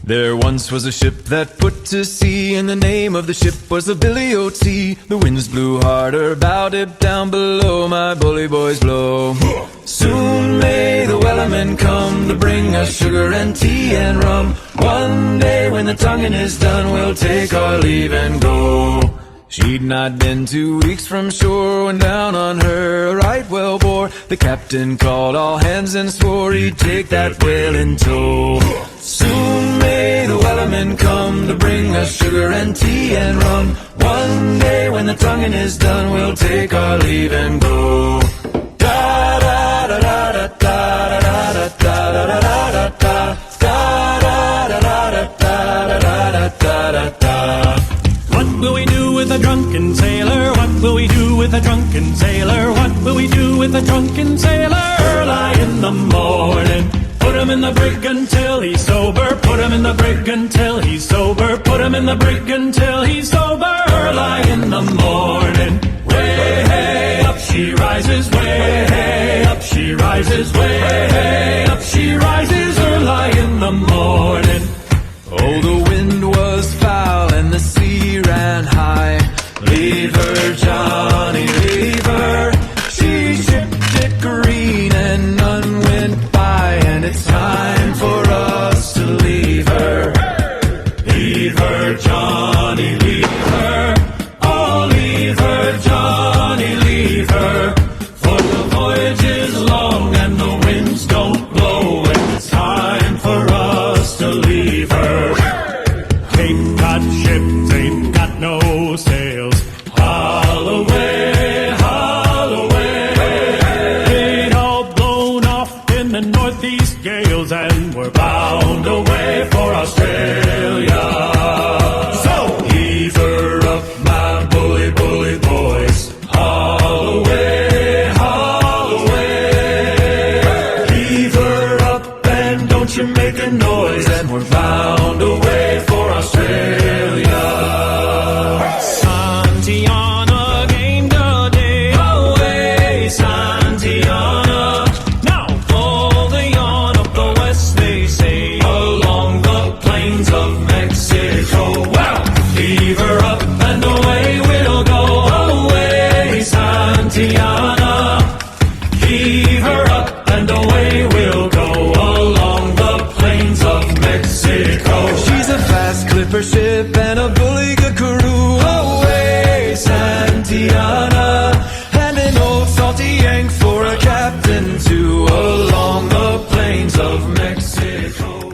There once was a ship that put to sea, and the name of the ship was the Billy O.T. The winds blew harder, bowed it down below, my bully boys blow. Soon may the wellerman come to bring us sugar and tea and rum. One day when the tonguing is done, we'll take our leave and go. She'd not been 2 weeks from shore when down on her a right whale bore. The captain called all hands and swore he'd take that whale in tow. Soon may the wellerman come to bring us sugar and tea and rum. One day when the tonguing is done, we'll take our leave and go. Da da da da da da da da da da da da da. What will we do with a drunken sailor? What will we do with a drunken sailor? What will we do with a drunken sailor? Early in the morning, put him in the brig until he's sober. Put him in the brig until he's sober. Put him in the brig until he's sober. Early in the morning, way hey up she rises. Way hey up she rises. Way hey up she rises. Early in the morning. Oh, the wind was foul and the sea ran high. Leave her, Johnny, leave her. She shipped it green and none went by, and it's time for us to leave her. Leave her, Johnny, leave her. Oh, leave her, Johnny, leave her. For the voyage is long and the winds don't blow, and it's time for us to leave her. Ain't got ships, ain't got no sails. Haul away, haul away. Ain't all blown off in the northeast gales, and we're bound away for Australia. So heave her up, my bully, bully boys. Haul away, haul away. Heave her up and don't you make a noise, and we're bound away for Australia. Santiana gained a day away, Santiana. Now pull the yarn up the west, they say, along the plains of Mexico. Well, leave her up and away we'll go. Away, Santiana. Heave her up and away we'll go, along the plains of Mexico. She's a fast clipper ship and a bully good crew. Away, Santiana. And an old salty yank for a captain too, along the plains of Mexico.